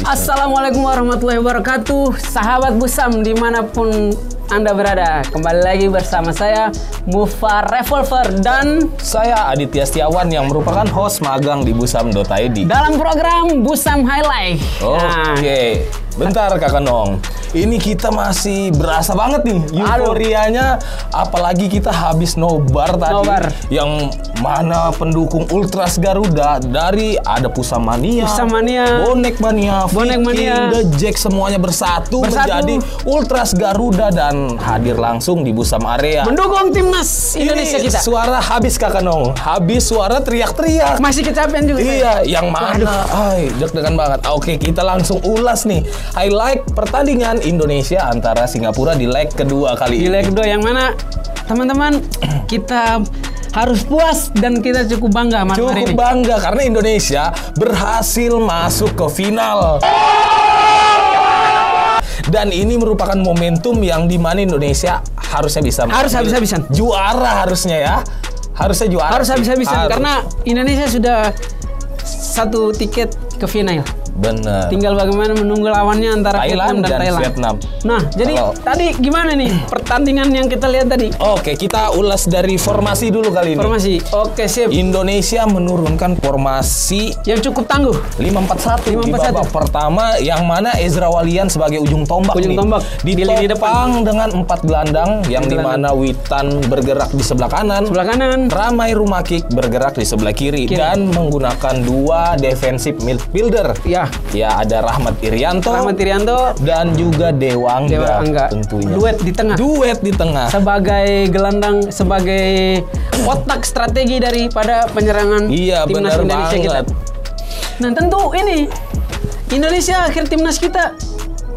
Assalamualaikum warahmatullahi wabarakatuh, sahabat Busam dimanapun Anda berada. Kembali lagi bersama saya Mufa Revolver dan saya Aditya Setiawan yang merupakan host magang di busam.id dalam program Busam Highlight. Oke, bentar Kakak Nong. Ini kita masih berasa banget nih euforianya, apalagi kita habis nobar tadi. Nobar. Yang mana pendukung Ultras Garuda dari ada Pusamania, Bonek Mania, The Jack semuanya bersatu menjadi Ultras Garuda dan hadir langsung di Busam Area. Mendukung timnas Indonesia kita. Suara habis Kakak Nong, habis suara teriak-teriak. Masih kecapean juga. Iya, yang mana? Ay, deg-degan banget. Oke, kita langsung ulas nih highlight pertandingan Indonesia antara Singapura di leg kedua kali ini. Di leg kedua yang mana, teman-teman, kita harus puas dan kita cukup bangga malam hari ini. Cukup bangga karena Indonesia berhasil masuk ke final. Dan ini merupakan momentum yang dimana Indonesia harusnya bisa habis-habisan juara harusnya ya. Harusnya juara. Harus habis-habisan karena Indonesia sudah satu tiket ke final. Bener. Tinggal bagaimana menunggu lawannya antara Thailand Vietnam dan Thailand. Vietnam. Nah, jadi tadi gimana nih pertandingan yang kita lihat tadi? Oke, kita ulas dari formasi dulu kali ini. Formasi. Oke, sip. Indonesia menurunkan formasi yang cukup tangguh. 5-4-1 di babak pertama, yang mana Ezra Walian sebagai ujung tombak ditopang dengan 4 gelandang yang dimana Witan bergerak di sebelah kanan, Ramai Rumakik bergerak di sebelah kiri. Dan menggunakan 2 defensive midfielder. Ya, ada Rahmat Irianto dan juga Dewangga tentunya. Duet di tengah. Sebagai gelandang, sebagai otak strategi daripada penyerangan timnas Indonesia kita. Nah, tentu ini Indonesia timnas kita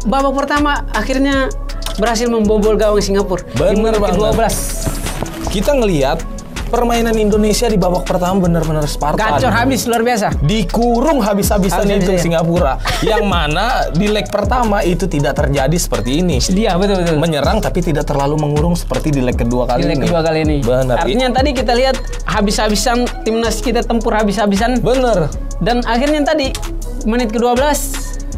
babak pertama akhirnya berhasil membobol gawang Singapura. Bener banget. 12. Kita ngelihat permainan Indonesia di babak pertama benar-benar Spartan. Gacor habis, luar biasa. Dikurung habis-habisan itu Singapura. Yang mana di leg pertama itu tidak terjadi seperti ini. Dia betul. Menyerang tapi tidak terlalu mengurung seperti di leg kedua kali ini. Benar. Artinya tadi kita lihat habis-habisan timnas kita tempur habis-habisan. Bener. Dan akhirnya tadi menit ke-12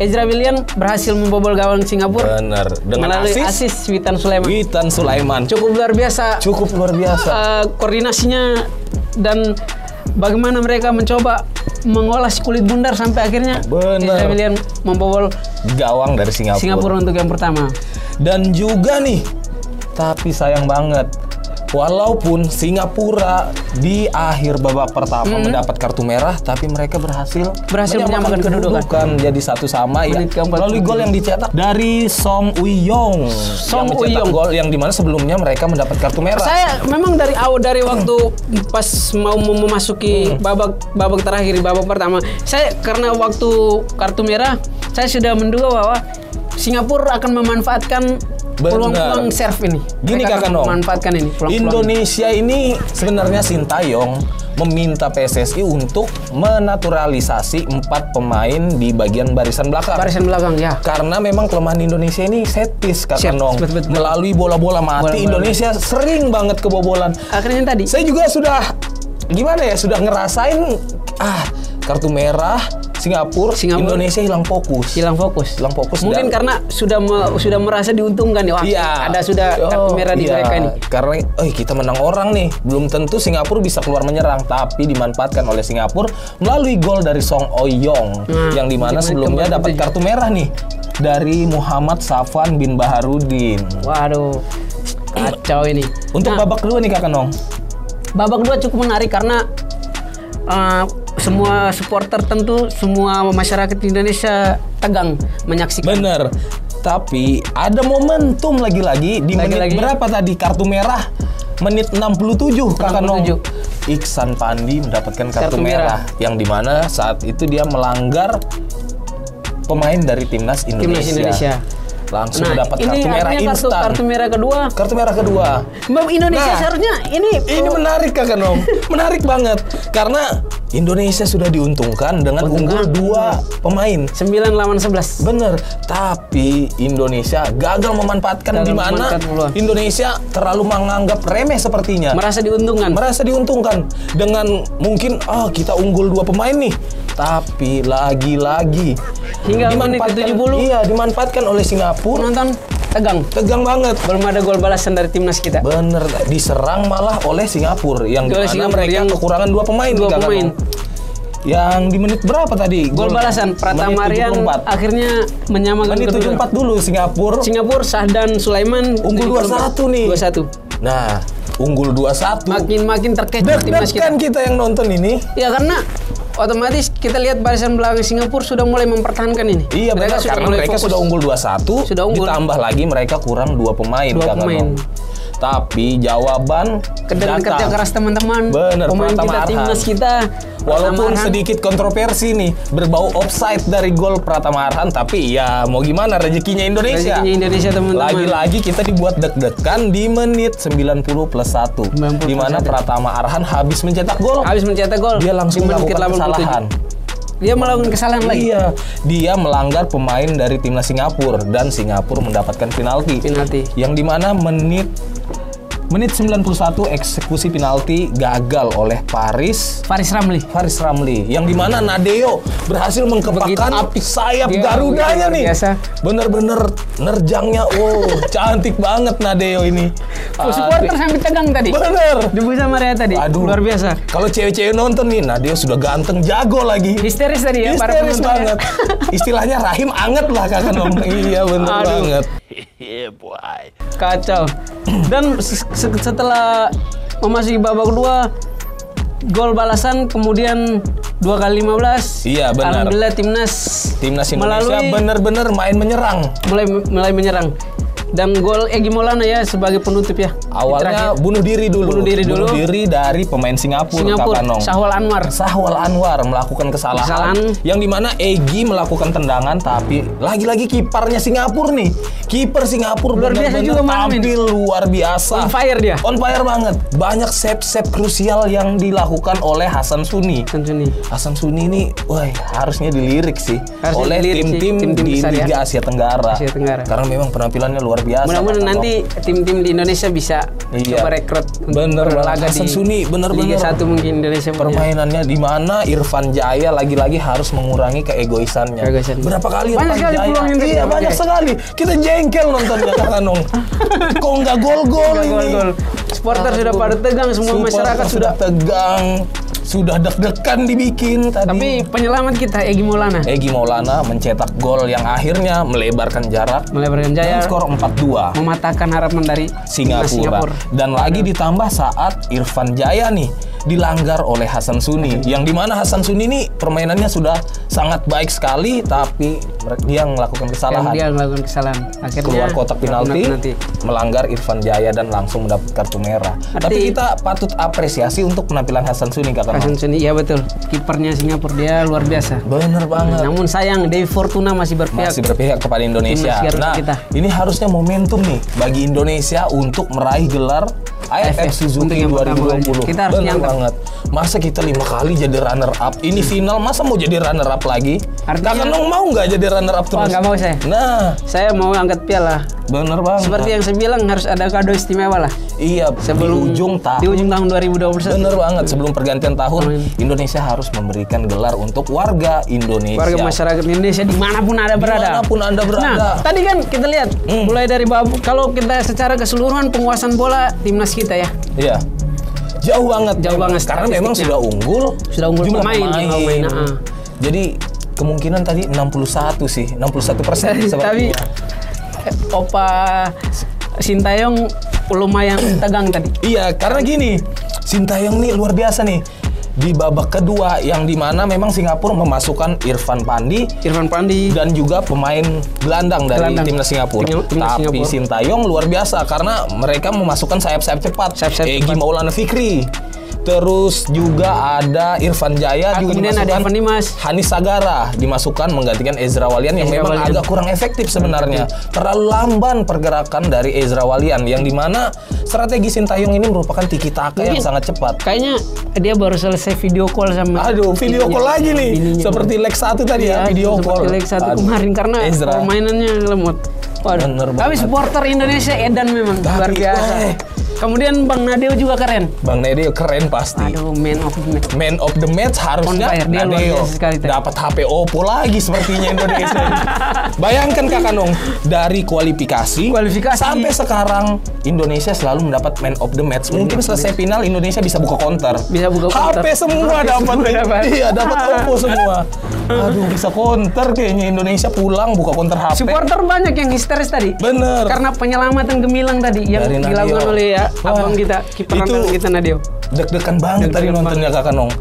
Ezra Walian berhasil membobol gawang Singapura. Bener. Dengan asis Witan Sulaiman. Cukup luar biasa. Koordinasinya dan bagaimana mereka mencoba mengolah kulit bundar sampai akhirnya Ezra Walian membobol gawang dari Singapura untuk yang pertama. Dan juga nih, tapi sayang banget, walaupun Singapura di akhir babak pertama mendapat kartu merah, tapi mereka berhasil menyamakan kedudukan jadi 1-1 ya. Melalui gol yang dicetak dari Song Uy-yong. Gol yang dimana sebelumnya mereka mendapat kartu merah. Saya memang dari waktu pas mau memasuki babak terakhir di babak pertama, saya karena waktu kartu merah, saya sudah menduga bahwa Singapura akan memanfaatkan peluang-peluang serve ini. Gini Kakak Nong, memanfaatkan ini Indonesia ini sebenarnya Sintayong meminta PSSI untuk menaturalisasi 4 pemain di bagian barisan belakang ya. Karena memang kelemahan Indonesia ini set piece Kakak Nong. Melalui bola-bola mati Indonesia sering banget kebobolan. Akhirnya tadi saya juga sudah ngerasain kartu merah Singapura. Indonesia hilang fokus. Mungkin karena sudah merasa diuntungkan ya. Ada kartu merah di mereka ini. Karena kita menang orang nih, belum tentu Singapura bisa keluar menyerang, tapi dimanfaatkan oleh Singapura melalui gol dari Song Uy-yong yang dimana sebelumnya dapat kartu merah nih dari Muhammad Safwan bin Baharudin. Waduh, kacau ini. Untuk babak kedua nih Kakak Nong. Babak kedua cukup menarik karena semua supporter, tentu semua masyarakat Indonesia tegang menyaksikan. Bener. Tapi ada momentum lagi-lagi di menit berapa tadi kartu merah? Menit 67 Kakak Nong. Iksan Pandi mendapatkan kartu merah yang dimana saat itu dia melanggar pemain dari timnas Indonesia. Langsung mendapat kartu merah instan. Kartu merah kedua. Indonesia seharusnya ini menarik Kakak Nong. Menarik banget karena Indonesia sudah diuntungkan dengan unggul 2 pemain. 9 lawan 11. Bener. Tapi Indonesia gagal memanfaatkan, di mana Indonesia terlalu menganggap remeh sepertinya. Merasa diuntungkan dengan mungkin kita unggul 2 pemain nih. Tapi lagi-lagi hingga menit ke-70 dimanfaatkan oleh Singapura. Penonton tegang banget. Belum ada gol balasan dari timnas kita. Bener, diserang malah oleh Singapura yang dimana mereka kekurangan 2 pemain. Yang di menit berapa tadi? Gol balasan Pratama Aryan akhirnya menyamakan menit 74 dulu Singapura. Sahdan Sulaiman unggul 2-1 nih. 2-1. Nah, unggul 2-1. Makin terkecoh timnas kita. Kan kita yang nonton ini. Ya karena otomatis kita lihat barisan belakang Singapura sudah mulai mempertahankan ini. Iya benar, karena mereka sudah unggul 2-1. Ditambah lagi mereka kurang 2 pemain. Tapi jawaban dengan kerja keras teman-teman, pemain kita, timnas kita. Walaupun sedikit kontroversi nih, berbau offside dari gol Pratama Arhan, tapi ya mau gimana, rezekinya Indonesia. Teman-teman. Lagi-lagi kita dibuat deg-degan di menit 90+1. Di mana Pratama Arhan habis mencetak gol. Dia langsung melakukan kesalahan. Dia melakukan kesalahan lagi. Iya, dia melanggar pemain dari timnas Singapura dan Singapura mendapatkan penalti. Yang dimana menit 91 eksekusi penalti gagal oleh Faris Ramli. Yang dimana Nadeo berhasil mengkepakkan sayap Garudanya nih. Bener-bener nerjangnya, cantik banget Nadeo ini. Supporter sampai tegang tadi. Bener. Debu sama Rea tadi. Luar biasa. Kalau cewek-cewek nonton nih, Nadeo sudah ganteng, jago lagi. Histeris tadi ya. Histeris banget. Istilahnya rahim anget lah kakak Nong. Iya bener banget. Kacau. Dan setelah memasuki babak kedua, gol balasan kemudian 2x15. Iya benar. Alhamdulillah timnas Indonesia benar-benar main menyerang. Mulai menyerang. Dan gol Egy Maulana ya sebagai penutup ya. Awalnya bunuh diri dulu. Bunuh diri dari pemain Singapura. Sahwal Anwar melakukan kesalahan. Yang dimana Egy melakukan tendangan, tapi lagi-lagi kiparnya Singapura nih. Kiper Singapura luar biasa juga tampil luar biasa. On fire dia. On fire banget. Banyak save krusial yang dilakukan oleh Hasan Suni. Hasan Suni ini, harusnya dilirik sih oleh tim-tim di Liga Asia Tenggara. Karena memang penampilannya luar biasa. Mudah-mudahan nanti tim-tim di Indonesia bisa coba rekrut. Bener banget. Hasan Suni bener-bener Liga 1 mungkin Indonesia permainannya di mana Irfan Jaya lagi-lagi harus mengurangi keegoisannya. Berapa kali Irfan Jaya? Iya banyak sekali. Kita jengkel nontonnya kakak Nong. Kok nggak gol-gol ini? Supporter sudah pada tegang, semua masyarakat sudah tegang. Sudah deg-degan dibikin tadi. Tapi penyelamat kita Egy Maulana mencetak gol yang akhirnya melebarkan jarak. Dan skor 4-2. Mematahkan harapan dari Singapura. Dan lagi ditambah saat Irfan Jaya nih dilanggar oleh Hasan Suni. Yang dimana Hasan Suni ini permainannya sudah sangat baik sekali, tapi dia melakukan kesalahan. Akhirnya keluar kotak penalti, melanggar Irfan Jaya dan langsung mendapat kartu merah. Tapi kita patut apresiasi untuk penampilan Hasan Suni kakak. Hasan Suni, iya betul. Kipernya Singapura dia luar biasa. Bener banget. Namun sayang Dewi Fortuna masih berpihak kepada Indonesia. Nah, ini harusnya momentum nih bagi Indonesia untuk meraih gelar AFF Suzuki 2020. Kita harus banget. Masa kita 5 kali jadi runner up? Ini final, masa mau jadi runner up lagi? Kakak Nong mau nggak jadi runner up terus? Nggak mau saya. Nah, saya mau angkat piala. Bener banget. Seperti yang saya bilang, harus ada kado istimewa lah. Iya, sebelum di ujung tahun 2021. Bener banget, sebelum pergantian tahun, Indonesia harus memberikan gelar untuk warga Indonesia. Warga masyarakat Indonesia dimanapun Anda berada. Nah, tadi kan kita lihat, mulai dari kalau kita secara keseluruhan penguasaan bola timnas kita ya. Iya. Jauh banget. Karena memang sudah unggul jumlah pemain. Jadi kemungkinan tadi 61 sih, 61% tapi Opa Sintayong lumayan tegang tadi. Iya, karena gini, Sintayong nih luar biasa nih. Di babak kedua yang dimana memang Singapura memasukkan Irfan Pandi dan juga pemain gelandang dari timnas Singapura. Tapi Sintayong luar biasa karena mereka memasukkan sayap-sayap cepat. Egy Maulana Fikri Terus juga ada Irfan Jaya juga kemudian dimasukkan. ada Evan Dimas. Hanis Sagara dimasukkan menggantikan Ezra Walian yang memang agak kurang efektif sebenarnya. Terlalu lamban pergerakan dari Ezra Walian yang dimana strategi Sintayong ini merupakan tiki taka yang sangat cepat. Kayaknya dia baru selesai video call sama. Aduh, video call lagi nih. Seperti leg 1 tadi ya, video call. Seperti leg 1 kemarin karena permainannya lemot. Waduh. Tapi supporter Indonesia edan memang luar biasa. Kemudian Bang Nadeo juga keren. Bang Nadeo keren pasti. Aduh, man of the match. Man of the match harusnya Nadeo. Dapat HP Oppo lagi sepertinya Indonesia. Bayangkan Kakak Nong, dari kualifikasi sampai sekarang Indonesia selalu mendapat man of the match. Mungkin selesai final Indonesia bisa buka counter. Bisa buka counter. HP semua dapat. Iya, dapat Oppo semua. Aduh, bisa counter kayaknya Indonesia pulang buka counter HP. Supporter banyak yang histeris tadi. Bener. Karena penyelamatan gemilang tadi yang dilakukan oleh abang kita, kiper kita Nadeo. Deg-degan banget tadi nontonnya Kakak Nong.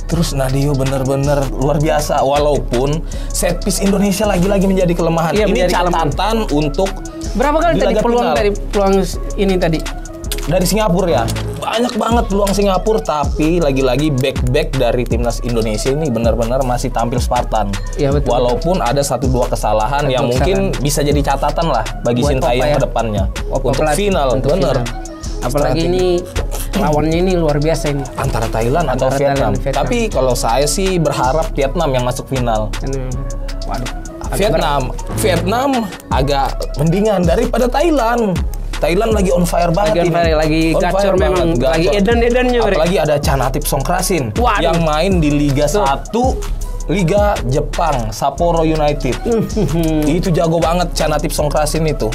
Terus Nadeo bener-bener luar biasa. Walaupun set piece Indonesia lagi-lagi menjadi kelemahan. Ini catatan untuk berapa kali tadi peluang ini tadi? Dari Singapura ya. Banyak banget peluang Singapura, tapi lagi-lagi back dari timnas Indonesia ini benar-benar masih tampil Spartan. Ya, betul. Walaupun ada 1-2 kesalahan yang mungkin bisa jadi catatan lah bagi Sintayong ke depannya. Untuk final, bener. Apalagi ini lawannya ini luar biasa ini. Antara Thailand atau Vietnam. Tapi kalau saya sih berharap Vietnam yang masuk final. Waduh. Vietnam agak mendingan daripada Thailand. Thailand lagi on fire banget lagi gacor memang, lagi edan-edannya. Apalagi ada Chanatip Songkrasin yang main di Liga 1 Liga Jepang, Sapporo United. Itu jago banget Chanatip Songkrasin itu.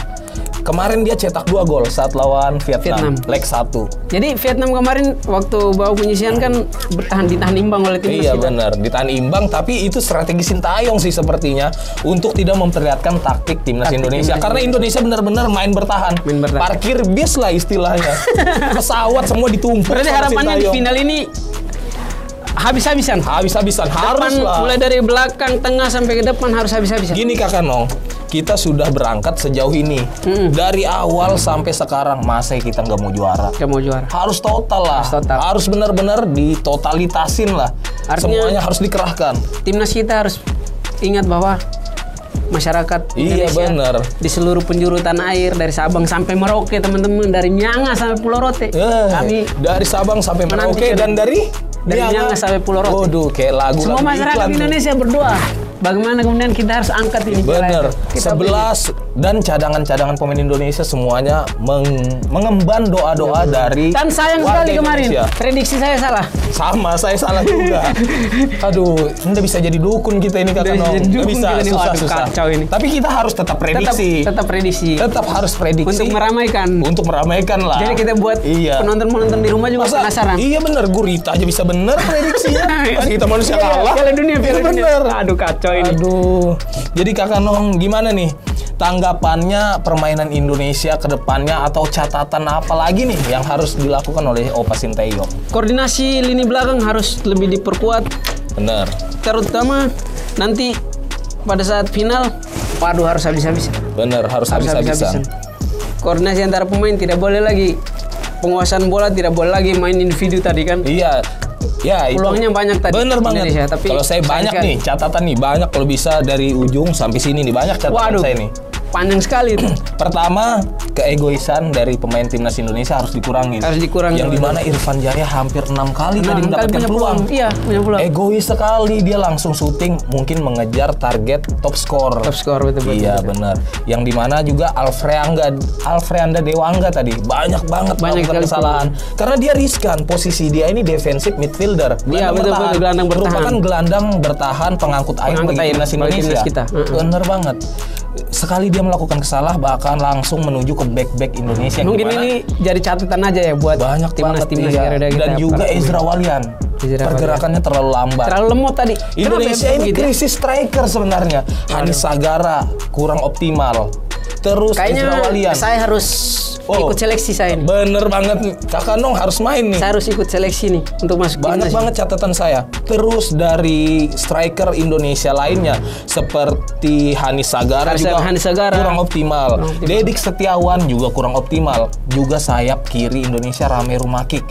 Kemarin dia cetak 2 gol saat lawan Vietnam. Leg 1. Jadi Vietnam kemarin waktu bawa penyisian kan ditahan imbang oleh timnas kita. Iya benar, ditahan imbang, tapi itu strategi Sintayong sih sepertinya untuk tidak memperlihatkan taktik timnas Indonesia. Karena Indonesia benar-benar main bertahan. Parkir bis lah istilahnya. Pesawat semua ditumpuk. Berarti harapannya di final ini habis-habisan harus lah. Mulai dari belakang, tengah sampai ke depan harus habis-habisan. Gini Kakak Nong, kita sudah berangkat sejauh ini. Dari awal sampai sekarang masa kita nggak mau juara. Harus total lah. Harus benar-benar ditotalitasin lah. Artinya, semuanya harus dikerahkan. Timnas kita harus ingat bahwa masyarakat Indonesia di seluruh penjuru tanah air, dari Sabang sampai Merauke, teman-teman, dari Miangas sampai Pulau Rote. Kami dari Sabang sampai Merauke dan dari Miangas sampai Pulau Rote. Waduh, kayak lagu. Semua masyarakat Indonesia berdoa. Bagaimana kemudian kita harus angkat ini? Bener. 11 dan cadangan-cadangan pemain Indonesia semuanya mengemban doa-doa dari. Dan sayang sekali kemarin prediksi saya salah. Sama, saya salah juga. Aduh, nggak bisa jadi dukun kita ini Kakak Nong. Nggak bisa, susah. Kacau ini. Tapi kita harus tetap prediksi. Tetap harus prediksi. Untuk meramaikan lah. Jadi kita buat penonton-penonton di rumah juga penasaran. Iya bener, Gurita aja bisa bener prediksinya. Pas kita manusia kalah. Piala Dunia. Aduh kacau. Aduh, jadi Kakak Nong gimana nih tanggapannya permainan Indonesia ke depannya atau catatan apa lagi nih yang harus dilakukan oleh Opa Sintayong? Koordinasi lini belakang harus lebih diperkuat. Bener. Terutama nanti pada saat final, harus habis-habisan. Bener, harus habis-habisan. Koordinasi antara pemain tidak boleh lagi. Penguasaan bola tidak boleh lagi main individu tadi kan? Iya. Ya, peluangnya banyak tadi. Bener banget. Indonesia, tapi kalau saya banyak nih catatan nih, banyak kalau bisa dari ujung sampai sini nih banyak catatan saya nih. Panjang sekali itu. Pertama, keegoisan dari pemain timnas Indonesia harus dikurangin. Yang dimana Irfan Jaya hampir 6 kali tadi mendapatkan peluang. Iya, punya peluang. Egois sekali, dia langsung syuting, mungkin mengejar target top score. Betul. Iya, benar. Yang dimana juga Alfreanda Dewangga tadi banyak banget melakukan kesalahan. Karena dia riskan, posisi dia ini defensive midfielder. Iya, betul. Merupakan gelandang bertahan pengangkut air bagi timnas Indonesia. Bener banget. Sekali dia melakukan kesalahan bahkan langsung menuju ke back Indonesia. Mungkin ini jadi catatan aja ya buat banyak timnas kita. Dan juga Ezra Walian. Pergerakannya terlalu lambat. Terlalu lemot tadi. Indonesia ini krisis striker sebenarnya. Hanis Sagara kurang optimal. Terus Ezra Walian. Saya harus ikut seleksi saya ini. Bener banget, Kakak Nong harus main nih. Saya harus ikut seleksi nih untuk masuk Banyak banget catatan saya. Terus dari striker Indonesia lainnya seperti Hanis Sagara juga kurang optimal. Dedik Setiawan juga kurang optimal. Juga sayap kiri Indonesia Rame Rumakik.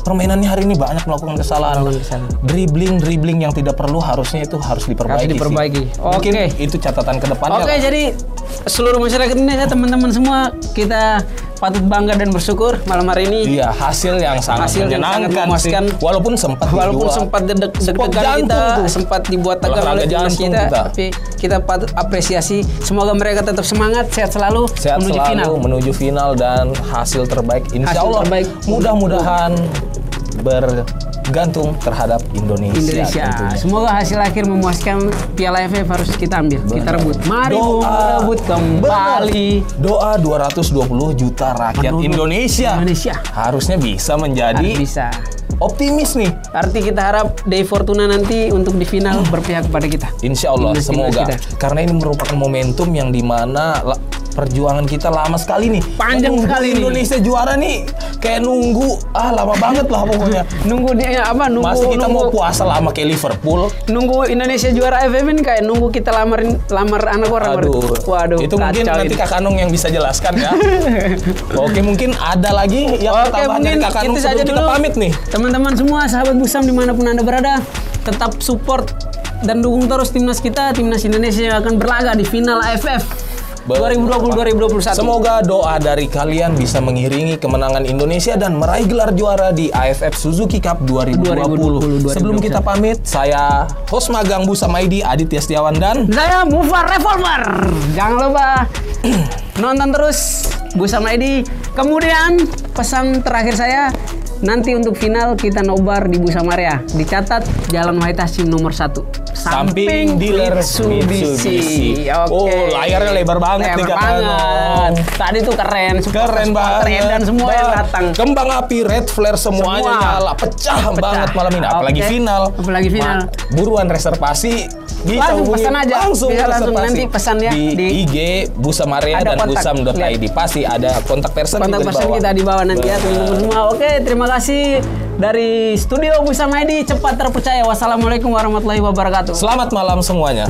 Permainannya hari ini banyak melakukan kesalahan. Dribbling yang tidak perlu harusnya itu harus diperbaiki. Mungkin itu catatan kedepannya. Oke, jadi seluruh masyarakat Indonesia, teman-teman semua, kita patut bangga dan bersyukur malam hari ini. Iya, hasil yang sangat menyenangkan, memuaskan. Walaupun sempat deg-degan kita, sempat dibuat tegang oleh timnas kita, tapi kita patut apresiasi. Semoga mereka tetap semangat, sehat selalu menuju final dan hasil terbaik. Insya Allah, mudah-mudahan bergantung terhadap Indonesia. Semoga hasil akhir memuaskan. Piala AFF harus kita ambil. Kita rebut. Mari merebut kembali. Doa 220 juta rakyat Indonesia harusnya bisa menjadi optimis nih. Arti kita harap Dei Fortuna nanti untuk di final berpihak kepada kita. Insya Allah, semoga. Karena ini merupakan momentum yang dimana perjuangan kita lama sekali nih. Panjang sekali Indonesia juara nih. Kayak nunggu lama banget lah pokoknya. Nunggu Masa kita mau puasa lama kayak Liverpool. Nunggu Indonesia juara AFF ini kayak nunggu kita lamar anak orang. Waduh. Itu mungkin nanti Kakak Nong yang bisa jelaskan ya. Oke, mungkin ada lagi yang tambahan dari Kakak Nong sebelum kita pamit nih. Teman-teman semua, sahabat Busam dimanapun Anda berada, tetap support dan dukung terus timnas kita, timnas Indonesia yang akan berlaga di final AFF 2020-2021. Semoga doa dari kalian bisa mengiringi kemenangan Indonesia dan meraih gelar juara di AFF Suzuki Cup 2020. Sebelum kita pamit, saya host magang Busam ID Aditya Setiawan dan saya Mufar Revolver. Jangan lupa nonton terus Busam ID. Kemudian pesan terakhir saya, nanti untuk final kita nobar di Busamaria. Dicatat Jalan Wahid Hasim nomor 1. Samping dealer Mitsubishi. Layarnya lebar banget nih Kakak. Tadi tuh keren banget. Dan semua yang datang. Kembang api, red flare semuanya nyala, pecah banget malam ini. Apalagi final. Buruan reservasi. Bisa pesan aja. Langsung nanti pesannya di IG Busamaria dan busam.id. Pasti ada kontak person kita di bawah nanti ya teman-teman semua. Oke, terima kasih dari studio Busam ID, cepat terpercaya. Wassalamualaikum warahmatullahi wabarakatuh. Selamat malam semuanya.